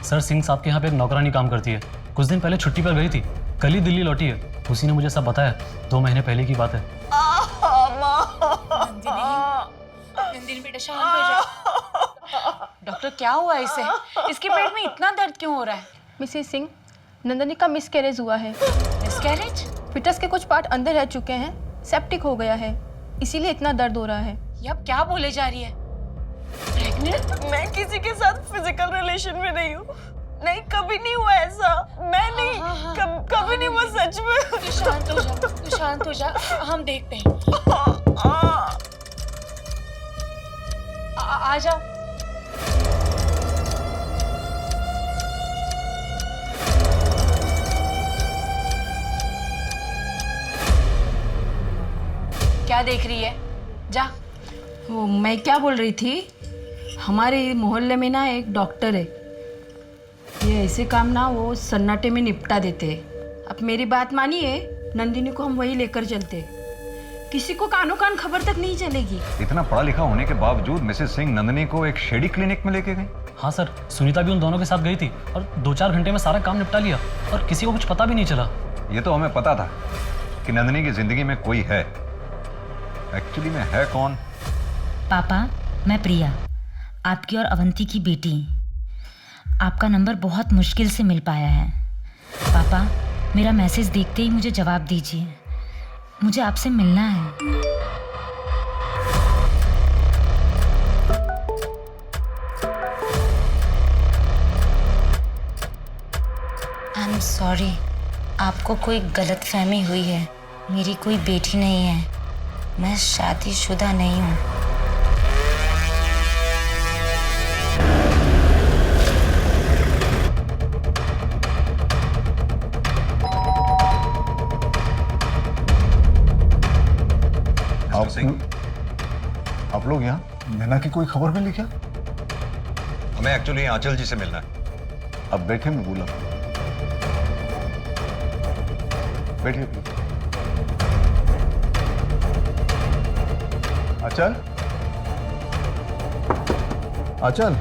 सर सिंह साहब के यहाँ पे एक नौकरानी काम करती है, कुछ दिन पहले छुट्टी पर गई थी, कल ही दिल्ली लौटी है। उसी ने मुझे सब बताया, 2 महीने पहले की बात है। नंदिनी बेटा शांत हो जा। डॉक्टर क्या हुआ इसे? इसके पेट में इतना दर्द क्यों हो रहा है? मिसेस सिंह, नंदनी का मिसकैरेज हुआ है। मिसकैरेज? फिटस के कुछ पार्ट अंदर रह चुके हैं, सेप्टिक हो गया है, इसीलिए इतना दर्द हो रहा है। ये अब क्या बोले जा रही है? प्रेग्नेंट? मैं किसी के साथ फिजिकल रिलेशन में नहीं हूँ। नहीं, कभी नहीं हुआ ऐसा। मैं नहीं, कभी नहीं हुआ सच में। तू शांत हो जा, तू शांत हो जा, हम देखते हैं। आ जाओ। क्या देख रही है? जा। वो मैं क्या बोल रही थी, हमारे मोहल्ले में ना एक डॉक्टर है, ये ऐसे काम ना वो सन्नाटे में निपटा देते हैं। अब मेरी बात मानिए, नंदिनी को हम वही लेकर चलते, किसी को कानों कान खबर तक नहीं चलेगी। इतना पढ़ा लिखा होने के बावजूद मिसेस सिंह नंदिनी को एक शेडी क्लिनिक में लेके गई। हाँ सर, सुनीता भी उन दोनों के साथ गई थी और 2-4 घंटे में सारा काम निपटा लिया और किसी को कुछ पता भी नहीं चला। ये तो हमें पता था कि नंदिनी की जिंदगी में कोई है। एक्चुअली में है कौन? पापा, मैं प्रिया, आपकी और अवंती की बेटी। आपका नंबर बहुत मुश्किल से मिल पाया है। पापा, मेरा मैसेज देखते ही मुझे जवाब दीजिए, मुझे आपसे मिलना है। आई एम सॉरी, आपको कोई गलतफहमी हुई है। मेरी कोई बेटी नहीं है, मैं शादीशुदा नहीं हूँ। आप लोग यहाँ नैना की कोई खबर मिली क्या? हमें एक्चुअली आंचल जी से मिलना है। अब बैठे, मैं बोला बैठिए। आंचल, आंचल,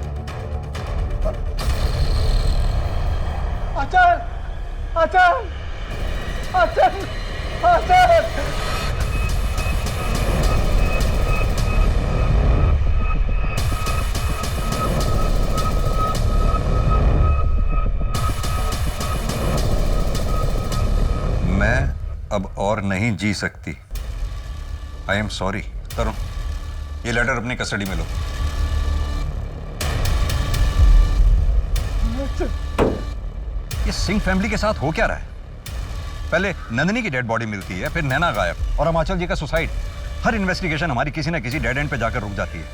आंचल, आंचल, आंचल, आंचल। मैं अब और नहीं जी सकती। I am sorry. तरुण, ये लेटर अपनी कस्टडी में लो। ये सिंह फैमिली के साथ हो क्या रहा है? पहले नंदिनी की डेड बॉडी मिलती है, फिर नैना गायब, और हिमाचल जी का सुसाइड। हर इन्वेस्टिगेशन हमारी किसी ना किसी डेड एंड पे जाकर रुक जाती है।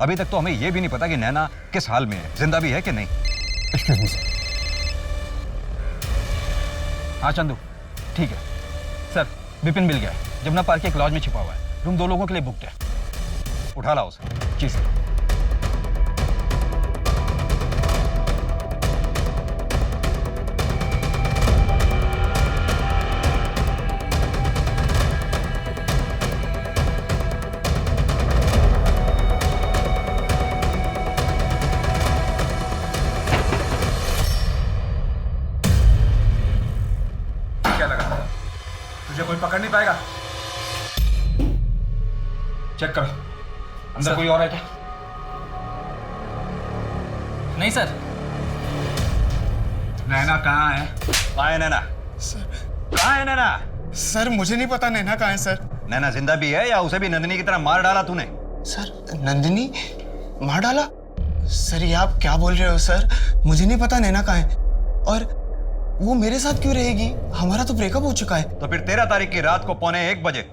अभी तक तो हमें यह भी नहीं पता कि नैना किस हाल में है, जिंदा भी है कि नहीं। Excuse me sir. हाँ चंदू, ठीक है सर। विपिन मिल गया है, जमुना पार्क के एक लॉज में छिपा हुआ है। रूम 2 लोगों के लिए बुकड है। उठा लाओ उसे। जी सर। क्या लगा तुझे कोई पकड़ नहीं पाएगा? चेक करो, अंदर कोई और है क्या? नहीं सर। नैना कहाँ है? कहाँ है नैना? कहाँ है नैना? सर मुझे नहीं पता नैना कहाँ है सर। नैना जिंदा भी है या उसे भी नंदिनी की तरह मार डाला तूने? सर नंदिनी मार डाला? सर ये आप क्या बोल रहे हो सर? मुझे नहीं पता नैना कहाँ है, और वो मेरे साथ क्यों रहेगी? हमारा तो ब्रेकअप हो चुका है। तो फिर 13 तारीख की रात को 1:45 बजे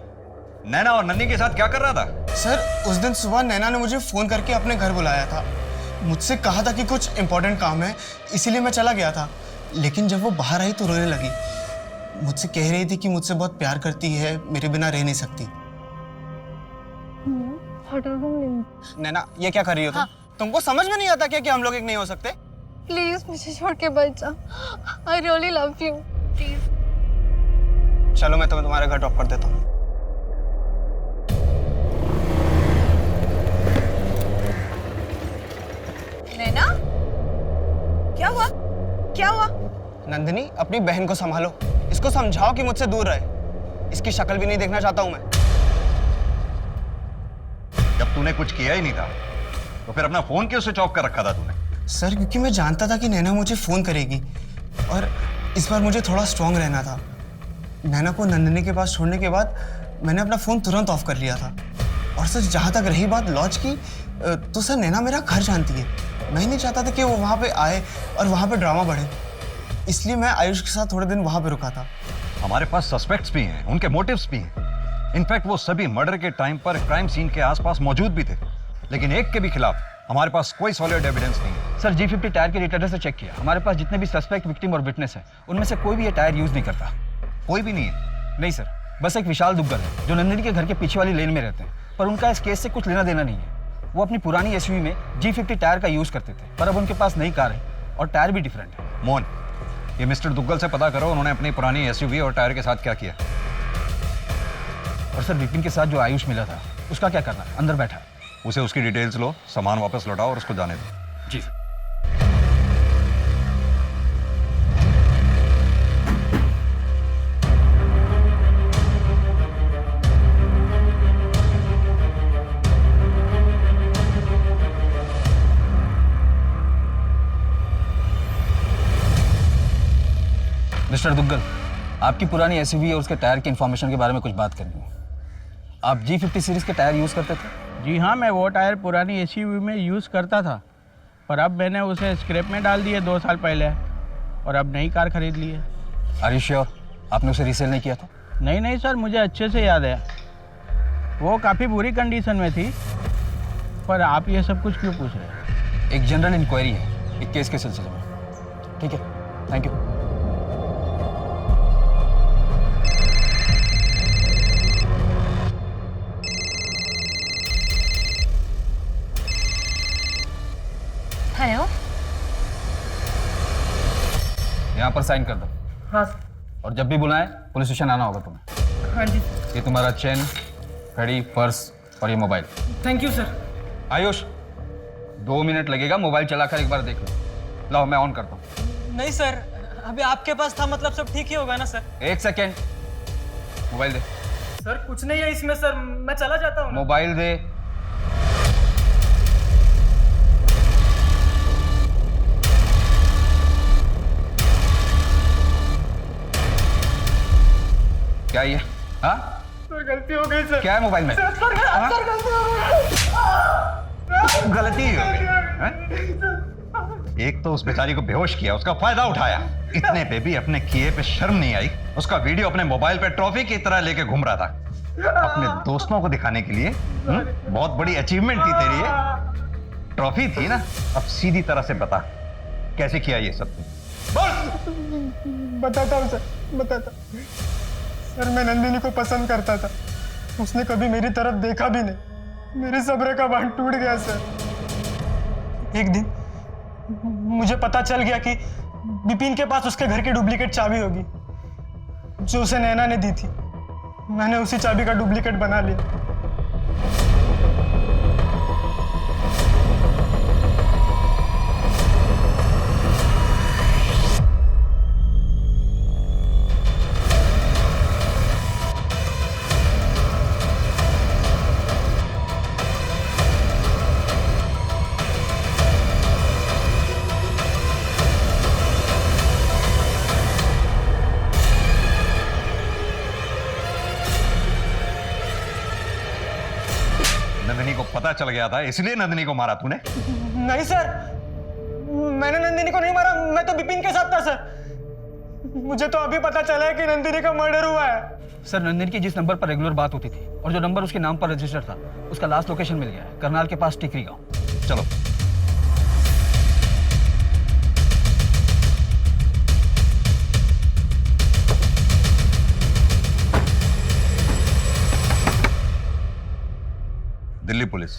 नैना और नंदी के साथ क्या कर रहा था? सर उस दिन सुबह नैना ने मुझे फोन करके अपने घर बुलाया था, मुझसे कहा था कि कुछ इंपॉर्टेंट काम है, इसीलिए मैं चला गया था। लेकिन जब वो बाहर आई तो रोने लगी, मुझसे कह रही थी कि मुझसे बहुत प्यार करती है, मेरे बिना रह नहीं सकती। नैना ये क्या कर रही हो तुम? तुमको समझ में नहीं आता क्या कि हम लोग एक नहीं हो सकते? प्लीज मुझे छोड़ के बच जा, I really love you, please. चलो मैं तुम्हारे घर ड्रॉप कर देता हूँ। नैना, क्या हुआ? क्या हुआ? नंदिनी अपनी बहन को संभालो, इसको समझाओ कि मुझसे दूर रहे, इसकी शक्ल भी नहीं देखना चाहता हूं मैं। जब तूने कुछ किया ही नहीं था तो फिर अपना फोन क्यों स्विच ऑफ कर रखा था तूने? सर क्योंकि मैं जानता था कि नैना मुझे फोन करेगी, और इस बार मुझे थोड़ा स्ट्रांग रहना था। नैना को नंदिनी के पास छोड़ने के बाद मैंने अपना फ़ोन तुरंत ऑफ कर लिया था। और सर जहाँ तक रही बात लॉज की, तो सर नैना मेरा घर जानती है। मैं नहीं चाहता था कि वो वहाँ पे आए और वहाँ पे ड्रामा बढ़े, इसलिए मैं आयुष के साथ थोड़े दिन वहाँ पे रुका था। हमारे पास सस्पेक्ट्स भी हैं, उनके मोटिव्स भी हैं। इनफैक्ट वो सभी मर्डर के टाइम पर क्राइम सीन के आसपास मौजूद भी थे, लेकिन एक के भी खिलाफ हमारे पास कोई सॉलिड एविडेंस नहीं है। सर G50 टायर के रिटर्नर से चेक किया, हमारे पास जितने भी सस्पेक्ट, विक्टिम और विटनेस है उनमें से कोई भी ये टायर यूज नहीं करता। कोई भी नहीं है? नहीं सर, बस एक विशाल दुग्गल है जो नंदिनी के घर के पीछे वाली लेन में रहते हैं, पर उनका इस केस से कुछ लेना देना नहीं है। वो अपनी पुरानी SUV में G50 टायर का यूज करते थे, पर अब उनके पास नई कार है और टायर भी डिफरेंट है। मोहन, ये मिस्टर दुग्गल से पता करो उन्होंने अपनी पुरानी SUV और टायर के साथ क्या किया। और सर विपिन के साथ जो आयुष मिला था उसका क्या करना है? अंदर बैठा है। उसे उसकी डिटेल्स लो, सामान वापस लौटाओ और उसको जाने दो। जी। मिस्टर दुग्गल, आपकी पुरानी SUV और उसके टायर की इंफॉर्मेशन के बारे में कुछ बात करनी है। आप G50 सीरीज के टायर यूज करते थे? जी हाँ, मैं वो टायर पुरानी SUV में यूज़ करता था, पर अब मैंने उसे स्क्रैप में डाल दिए 2 साल पहले, और अब नई कार खरीद ली है। आर यू श्योर आपने उसे रीसेल नहीं किया था? नहीं सर, मुझे अच्छे से याद है, वो काफ़ी बुरी कंडीशन में थी। पर आप ये सब कुछ क्यों पूछ रहे हैं? एक जनरल इंक्वायरी है एक केस के सिलसिले में। ठीक है, थैंक यू। हेलो। यहाँ पर साइन कर दो। हाँ। और जब भी बुलाएं पुलिस स्टेशन आना होगा तुम्हें। हाँ जी। ये तुम्हारा चेन, घड़ी, पर्स और ये mobile. Thank you sir. Ayush, 2 minute लगेगा, मोबाइल चलाकर एक बार देख लो। लाओ मैं ऑन करता हूँ। नहीं सर, अभी आपके पास था, मतलब सब ठीक ही होगा ना सर? 1 सेकेंड, मोबाइल दे। सर कुछ नहीं है इसमें सर, मैं चला जाता हूँ। मोबाइल दे। क्या ये? हाँ? सर गलती हो गई सर। क्या है मोबाइल में? सर गलती हो गई। गलती हो गई। एक तो उस बेचारी को बेहोश किया, उसका फायदा उठाया, इतने पे भी अपने किए पे शर्म नहीं आई। उसका वीडियो अपने मोबाइल पे ट्रॉफी की तरह लेके घूम रहा था, अपने दोस्तों को दिखाने के लिए। बहुत बड़ी अचीवमेंट थी तेरी ये, ट्रॉफी थी ना। अब सीधी तरह से बता कैसे किया ये सब? बताता हूँ सर, बताता। सर मैं नंदिनी को पसंद करता था, उसने कभी मेरी तरफ देखा भी नहीं। मेरे सब्र का बांध टूट गया सर। एक दिन मुझे पता चल गया कि विपिन के पास उसके घर की डुप्लीकेट चाबी होगी जो उसे नैना ने दी थी। मैंने उसी चाबी का डुप्लीकेट बना लिया। नंदिनी को पता चल गया था, इसलिए नंदिनी को मारा तूने? नहीं सर, मैंने नंदिनी को नहीं मारा, मैं तो विपिन के साथ था सर। मुझे तो अभी पता चला है कि नंदिनी का मर्डर हुआ है। सर नंदिनी की जिस नंबर पर रेगुलर बात होती थी और जो नंबर उसके नाम पर रजिस्टर था, उसका लास्ट लोकेशन मिल गया है, करनाल के पास टिकरी गांव। चलो। दिल्ली पुलिस।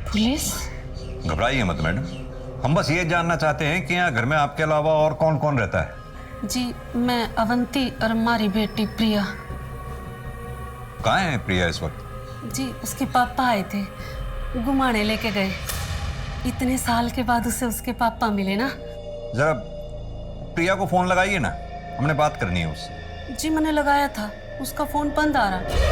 पुलिस? घबराइए मत मैडम, हम बस ये जानना चाहते हैं कि यहाँ घर में आपके अलावा और कौन कौन रहता है? जी मैं अवंती और हमारी बेटी प्रिया। कहाँ है प्रिया इस वक्त? जी उसके पापा आए थे, घुमाने लेके गए। इतने साल के बाद उसे उसके पापा मिले ना। जरा प्रिया को फोन लगाइए ना, हमने बात करनी है उससे। जी मैंने लगाया था, उसका फोन बंद आ रहा।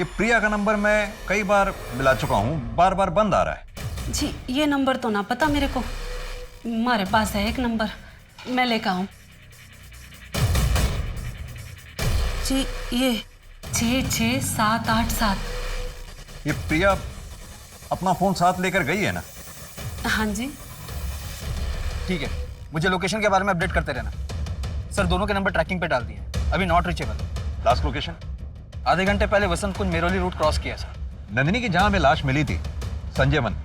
ये प्रिया का नंबर मैं कई बार मिला चुका हूँ, बार बार बंद आ रहा है। जी ये नंबर तो ना पता मेरे को, हमारे पास है एक नंबर, मैं लेकर आऊँ। जी ये 66787। ये प्रिया अपना फोन साथ लेकर गई है ना? हाँ जी। ठीक है, मुझे लोकेशन के बारे में अपडेट करते रहना। सर दोनों के नंबर ट्रैकिंग पे डाल दिए हैं, अभी नॉट रीचेबल। Last location? आधे घंटे पहले वसंत कुंज मेरोली रूट क्रॉस किया सर। नंदिनी की जहां में लाश मिली थी, संजय वन,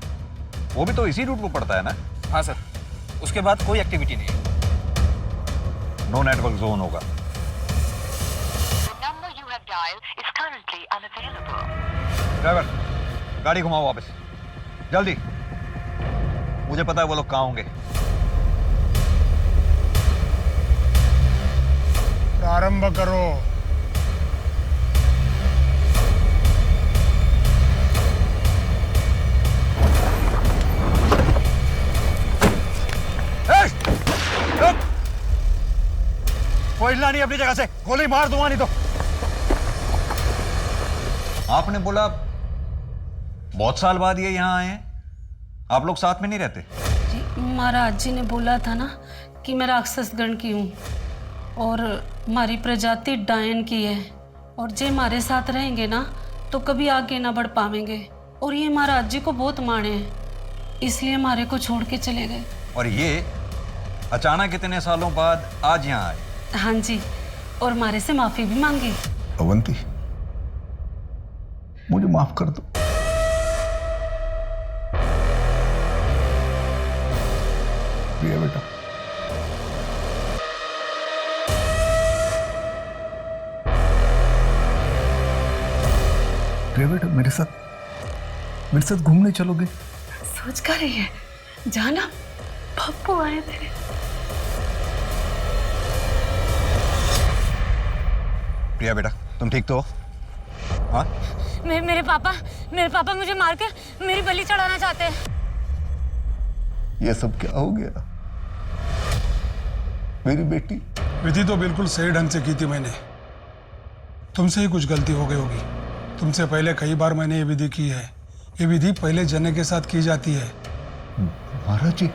वो भी तो इसी रूट को पड़ता है ना? हाँ सर, उसके बाद कोई एक्टिविटी नहीं है। नो नेटवर्क जोन होगा। ड्राइवर गाड़ी घुमाओ वापस, जल्दी। मुझे पता है वो लोग कहाँ होंगे। प्रारंभ करो। कोई हिलना नहीं अपनी जगह से, गोली मार दूंगा नहीं तो। आपने बोला बहुत साल बाद ये यहाँ आए हैं, आप लोग साथ में नहीं रहते? जी महाराज जी ने बोला था ना कि मैं राक्षस गण की हूँ और हमारी प्रजाति डायन की है, और जे हमारे साथ रहेंगे ना तो कभी आगे ना बढ़ पाएंगे, और ये महाराज जी को बहुत माने हैं, इसलिए हमारे को छोड़ के चले गए। और ये अचानक इतने सालों बाद आज यहाँ आए? हाँ जी, और हमारे से माफी भी मांगी। अवंती मुझे माफ कर दो। प्रिया बेटा, प्रिया बेटा मेरे साथ घूमने चलोगे? सोच कर रही है, जाना पप्पू आए थे। प्रिया बेटा तुम ठीक तो हो? हाँ? मेरे पापा मुझे मार के मेरी बलि चढ़ाना चाहते हैं। ये सब क्या हो गया? मेरी बेटी। विधि तो बिल्कुल सही ढंग से की थी मैंने, तुमसे ही कुछ गलती हो गई होगी। तुमसे पहले कई बार मैंने ये विधि की है। ये विधि पहले जने के साथ की जाती है। महाराज जी,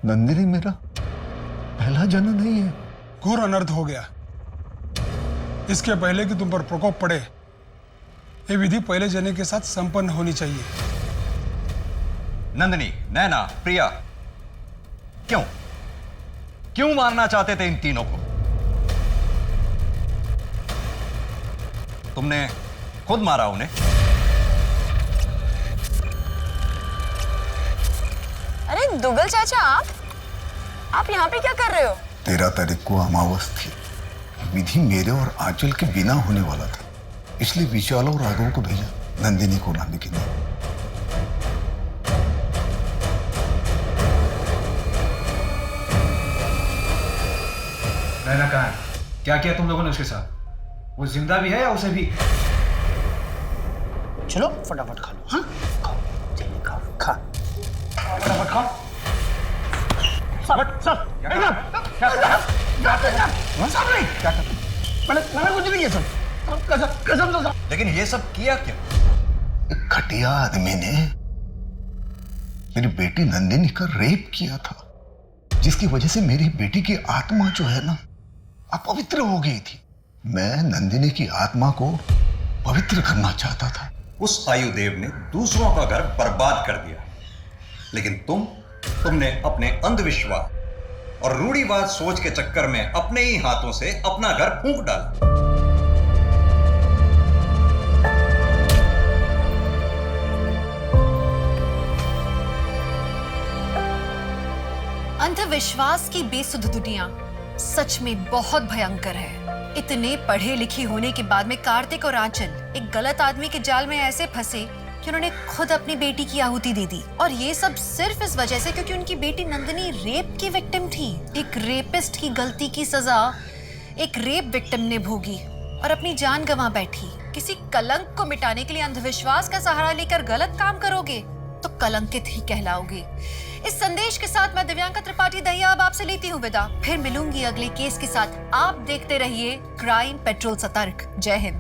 नंदिनी मेरा पहला जन नहीं है। घोर अनर्थ हो गया। इसके पहले कि तुम पर प्रकोप पड़े, ये विधि पहले जने के साथ संपन्न होनी चाहिए। नंदिनी, नैना, प्रिया, क्यों मारना चाहते थे इन तीनों को? तुमने खुद मारा उन्हें? अरे दुग्गल चाचा, आप यहाँ पे क्या कर रहे हो? 13 तारीख को अमावस थी। विधि मेरे और आंचल के बिना होने वाला था, इसलिए विशाल और राघव को भेजा नंदिनी को लाने के लिए। नैना कहाँ है? क्या किया तुम लोगों ने उसके साथ? वो जिंदा भी है या उसे भी? चलो फटाफट खा लो। हाँ खाओ, जल्दी खाओ, खा फटाफट खाओ। सब मैंने कुछ नहीं किया सर, कसम से। लेकिन ये सब किया क्या? एक घटिया आदमी ने मेरी बेटी नंदिनी का रेप किया था, जिसकी वजह से मेरी बेटी की आत्मा जो है ना अपवित्र हो गई थी। मैं नंदिनी की आत्मा को पवित्र करना चाहता था। उस आयुदेव ने दूसरों का घर बर्बाद कर दिया, लेकिन तुमने अपने अंधविश्वास और रूढ़िवाद सोच के चक्कर में अपने ही हाथों से अपना घर फूंक डाला। अंधविश्वास की बेसुध दुनिया सच में बहुत भयंकर है। इतने पढ़े लिखे होने के बाद में कार्तिक और आंचल एक गलत आदमी के जाल में ऐसे फंसे कि उन्होंने खुद अपनी बेटी की आहुति दे दी, और ये सब सिर्फ इस वजह से क्योंकि उनकी बेटी नंदिनी रेप की विक्टिम थी। एक रेपिस्ट की गलती की सजा एक रेप विक्टिम ने भोगी और अपनी जान गंवा बैठी। किसी कलंक को मिटाने के लिए अंधविश्वास का सहारा लेकर गलत काम करोगे तो कलंकित ही कहलाओगे। इस संदेश के साथ मैं दिव्यांका त्रिपाठी दहिया अब आपसे लेती हूँ विदा। फिर मिलूंगी अगले केस के साथ। आप देखते रहिए क्राइम पेट्रोल सतर्क। जय हिंद।